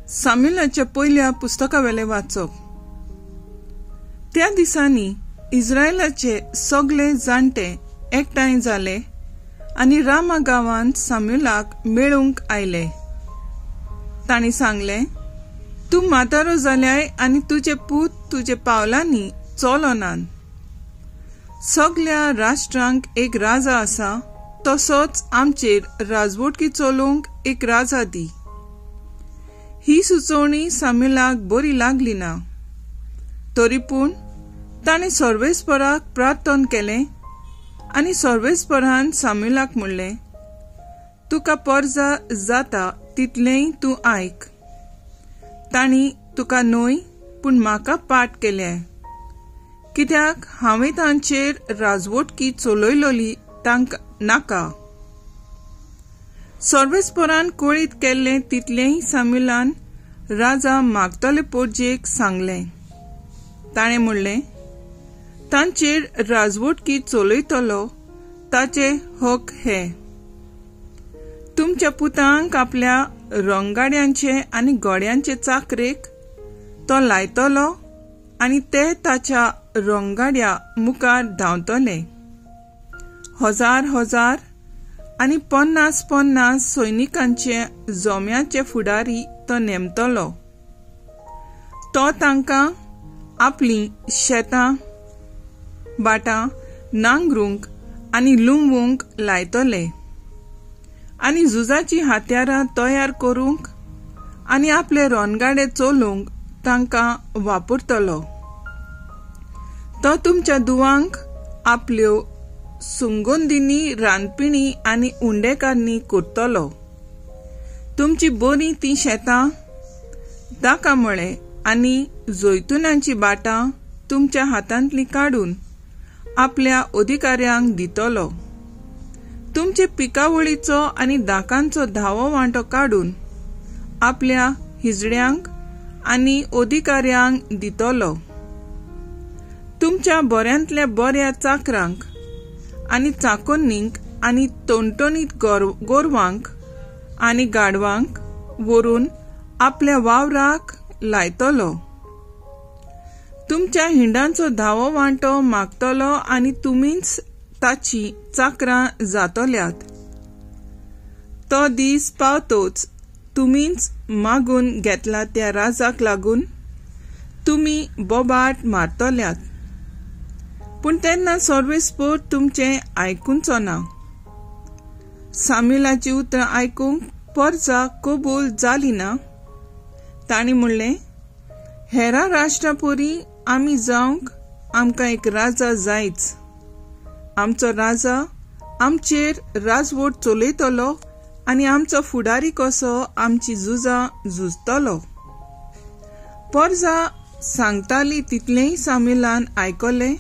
सामुएलाच्या पयल्या पुस्तकावेले वाचप. त्या दिसांनी इस्रायलाचे सगळे जाणटे एकठांय जाले आनी रामा गांवांत सामुएलाक मेळूंक आयले. तांणी सांगले, तूं म्हातारो जाल्याय आनी तुजे पूत तुजे पावलांनी चलोनान. सगळ्या राष्ट्रांक एक राजा आसा, तसोच आमचेर राजवटकी चलोवंक एक राजा दी. ही सुचोवणी सामुएलाक बरी लागली ना. तरी पूण ताणें सर्वेस्पराक प्रार्थना केलें आनी सर्वेस्परान सामुएलाक म्हणलें, तुका पर्जा जाता तितलेंय तूं आयक. तांणी तुका न्हय पूण म्हाका पाट केले, कित्याक हांवें तांचेर राजवटकी चलयलोली तांकां नाका. सर्वेस्परान कळीत केल्लें तितलेंय सामुएलान राजा मागतले पोरजेक सांगलें. ताणें म्हणलें, तांचेर राजवटकी चलयतलो ताचे हक हे. तुमच्या पुतांक आपल्या रंगाड्यांचे आनी घोड्यांचे चाकरेक तो लायतलो आनी ते ताच्या रंगाड्या मुखार धांवतले. 1000 आनी 50 सैनिकांचे जोम्याचे फुडारी तो नेमतलो. तो तांकां आपली शेतां बाटां नांगरूंक आनी लुंबूंक लायतले आनी झुजाची हात्यारां तयार करूंक आनी आपले रणगाडे चलोवंक तांकां वापरतलो. तो तुमच्या दुवांक आपल्यो सुंगोंदिनी रानपिणी आनी उंडेकारणी करतलो. तुमची बरी ती शेतां दाकामळे आनी जैतुनांची बाटां तुमच्या हातांतली काडून आपल्या अधिकाऱ्यांक दितलो. तुमचे पिकावळीचो आनी दाकांचो धावो वांटो काडून आपल्या हिजड्यांक आनी अधिकाऱ्यांक दितलो. तुमच्या बऱ्यांतल्या बऱ्या चाकरांक आनी चाकोन्नींक आनी टणटणीत गोरवांक आनी गाडवांक व्हरून आपल्या वावराक लायतलो. तुमच्या हिंडांचो धावो वांटो मागतलो आनी तुमीच ताची चाकरां जातल्यात. तो दीस पावतोच तुमीच मागून घेतला त्या राजाक लागून तुमी बोबाट मारतल्यात. पूण तेन्ना सर्वेस्पर तुमचें आयकूंचो ना. सामुएलाची उतरां आयकूंक पर्जा कबूल जाली ना. तांणी म्हणलें, हेरा राष्ट्रां परी आमी जावंक आमकां एक राजा जायच. आमचो राजा आमचेर राजवट चलयतलो आनी आमचो फुडारी कसो आमची झुजां झुजतलो. पर्जा सांगताली तितलेंय सामुएलान आयकलें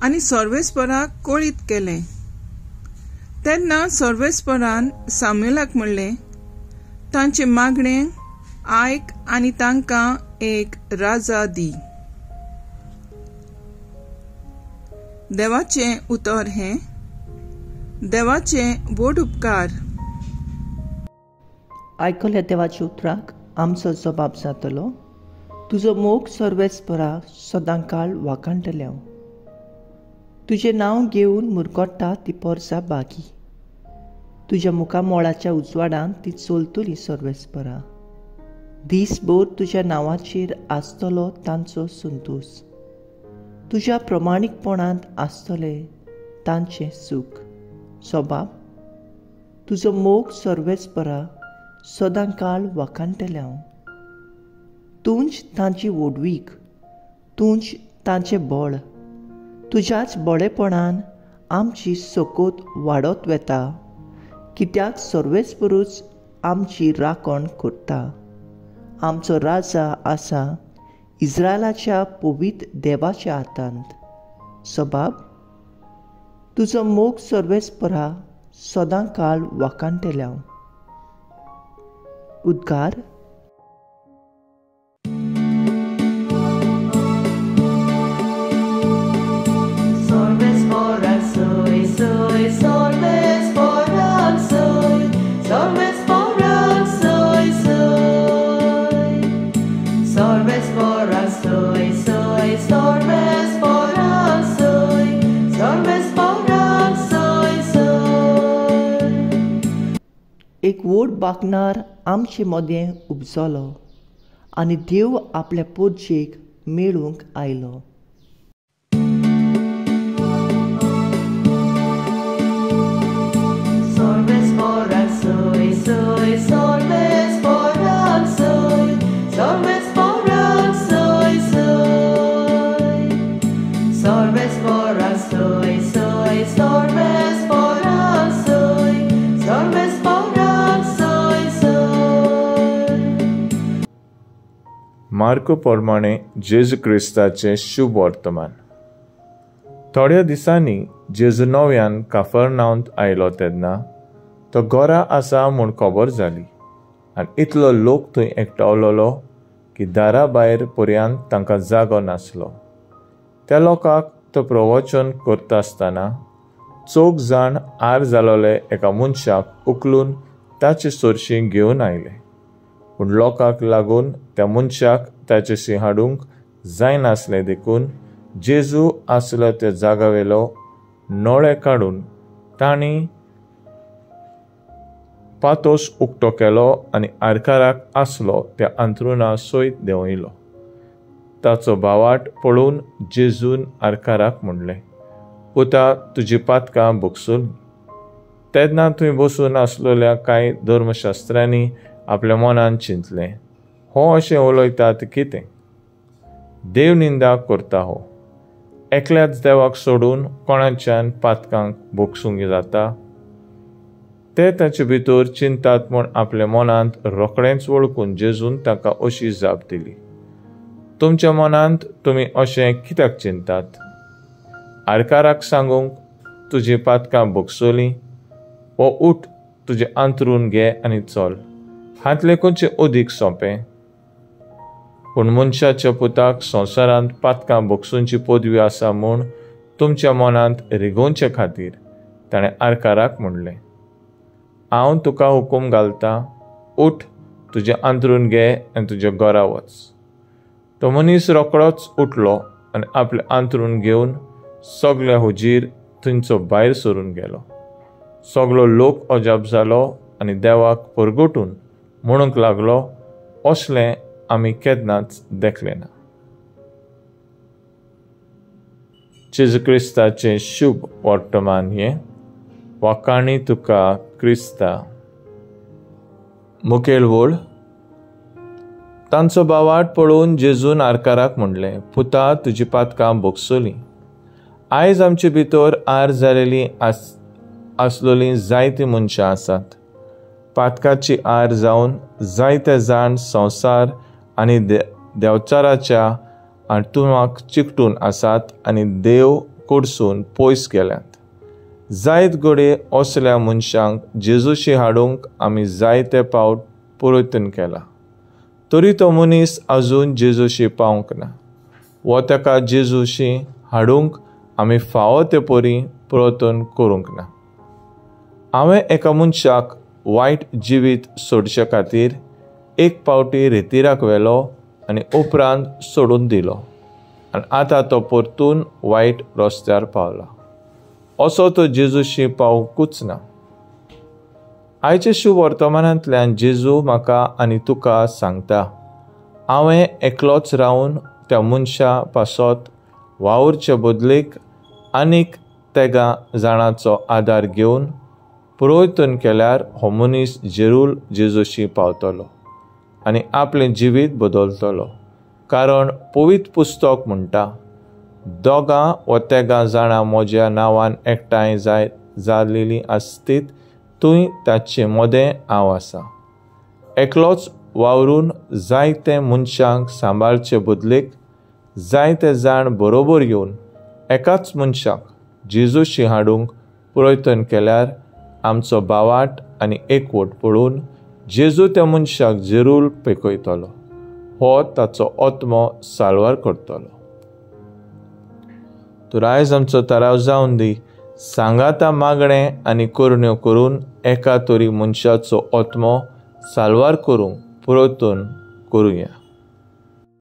आनी सर्वेस्पराक कळीत केलें. तेन्ना सर्वेस्परान सामुएलाक म्हणलें, तांचे मागणें आयक आनी तांकां एक राजा दी. देवाचें उतर हें. देवाचे व्हड उपकार. आयकल्या देवाच्या उतराक आमचो जबाब जातलो. तुजो मोग सर्वेस्परा सदां काळ वाखाणटले. तुजें नांव घेवन मुरगोडटा ती पर्जा बागी. तुज्या मुखा मोळाच्या उजवाडांत ती चलतली सर्वेस्परा. दीसभर तुज्या नांवाचेर आसतलो तांचो संतोश. तुज्या प्रमाणीकपणांत आसतले तांचें सूख. सोबाब, तुजो मोग सर्वेस्परा सदां काळ वाखाणटले. तुंच तांची व्हडवीक, तुंच तांचें बळ. तुज्याच बळेपणान आमची सोकोत वाडत वेता, कित्याक सर्वेस्परूच आमची राखण करता. आमचो राजा आसा इस्रायलाच्या पवित्र देवाच्या हातांत. सोबाब, तुजो मोग सर्वेस्परा सदां काळ वाखाणटले. उद्गार. बागनार आमचे मोदें उपजलो आनी देव आपल्या पोरचेक मेळूंक आयलो. मार्क प्रमाणे जेजू क्रिस्ताचे शुभ वर्तमान. थोड्या दिसांनी जेजू नव्यान काफरनाऊंत आयलो तेन्ना तो घरा आसा म्हूण खबर जाली आनी इतलो लोक थंय एकठावलोलो की दारा भायर पर्यंत तांकां जागो नासलो. त्या लोकांक तो प्रवचन करता आसतना 4 जाण आर जालोले एका मनशाक उखलून ताचे सोरशी घेवन आयले. पूण लोकांक लागून त्या मनशाक ताचेशी हाडूंक जायनासलें देखून जेजू आसलो त्या जागावेलो नोळे काडून तांणी पातोस उक्तो केलो आनी आरकाराक आसलो त्या अंथरुणा सयत देंवयलो. ताचो भावाट पळोवन जेजून आरकाराक म्हणलें, पुता, तुजी पातकां भोगसुल्लीं. तेन्ना थंय बसून आसलेल्या कांय धर्मशास्त्रांनी आपल्या मनान चिंतलें, हो अशें उलयतात कितें? देव निंदा करता हो. एकल्याच देवाक सोडून कोणाच्यान पातकांक भोगसूंक जाता? ते ताचे भितर चिंतात म्हूण आपल्या मनांत रोखडेंच वळखून जेजून ताका अशी जाप दिली, तुमच्या मनांत तुमी अशें कित्याक चिंतात? आरकाराक सांगूंक तुजी पातकां भोगसुल्लीं, वो उठ, तुजें अंथरून घे आनी चल. हातलें खंयचें अदीक सोंपें? पूण मनशाच्या पुताक संवसारांत पातकां भोगसूंची पदवी आसा म्हूण तुमच्या मनांत रिगोवचे खातीर ताणें आरकाराक म्हणलें, हांव तुका हुकूम घालतां, उठ, तुजें अंथरून घे आनी तुज्या घरा वच. तो मनीस रोखडोच उठलो आनी आपलें अंथरून घेवन सगल्या हुजीर थंयचो भायर सरून गेलो. सगलो लोक अजाप जालो आनी देवाक परगटून म्हणूंक लागलो, असलें आमी केन्नाच देखलें ना. जेजू क्रिस्ताचें शुभ वर्तमान हें. वाकाणी तुका क्रिस्ता. मुखेल वळ. तांचो भावाट पळोवन जेजून आरकाराक म्हणलें, पुता, तुजी पातकां भोगसुल्लीं. आयज आमचे भितर आर जालेलीं आसलेलीं जायतीं मनशां आसात. पातकाची आर जावन जायते जाण संवसार आनी देवचाराच्या हातूंत चिकटून आसात आनी देव कडसून पयस गेल्यात. जायत घडये असल्या मनशांक जेजूशी हाडूंक आमी जायते फावट परतून केला, तरी तो मनीस आजून जेजूशी पावूंक ना. वो ताका जेजूशी हाडूंक आमी फावो ते परी परतून करूंक ना. हांवें एका मनशाक वायट जिवीत सोडचे खातीर एक फावटी रितीराक व्हेलो आनी उपरांत सोडून दिलो आनी आतां तो परतून वायट रस्त्यार पावला. असो तो जेजूशी पावूंकूच ना. आयचे शुभ वर्तमानांतल्यान जेजू म्हाका आनी तुका सांगता, हांवें एकलोच रावन त्या मनशा पासत वावरचे बदलेक आनीक तेगा जाणांचो आदार घेवन प्रयत्न केल्यार हो मनीस जरूर जेजूशी पावतलो आनी आपलें जिवीत बदलतलो. कारण पवित्र पुस्तक म्हणटा, दोगां वा तेगा जाणां म्हज्या नांवान एकठांय जालेलीं आसतीत थंय ताचें मोदें हांव आसा. एकलोच वावरून जायते मनशांक सांबाळचे बदलेक जायते जाण बरोबर येवन एकाच मनशाक जेजूशी हाडूंक प्रयत्न केल्यार आमचो भावाट आनी एकवट पळोवन जेजू त्या मनशाक जरूर पेकयतलो. हो ताचो आत्मो साल्वार करतलो. तर आयज आमचो थाराव जावन दी, सांगाता मागणें आनी करण्यो करून एका तरी मनशाचो आत्मो साल्वार करूंक प्रयत्न करुया.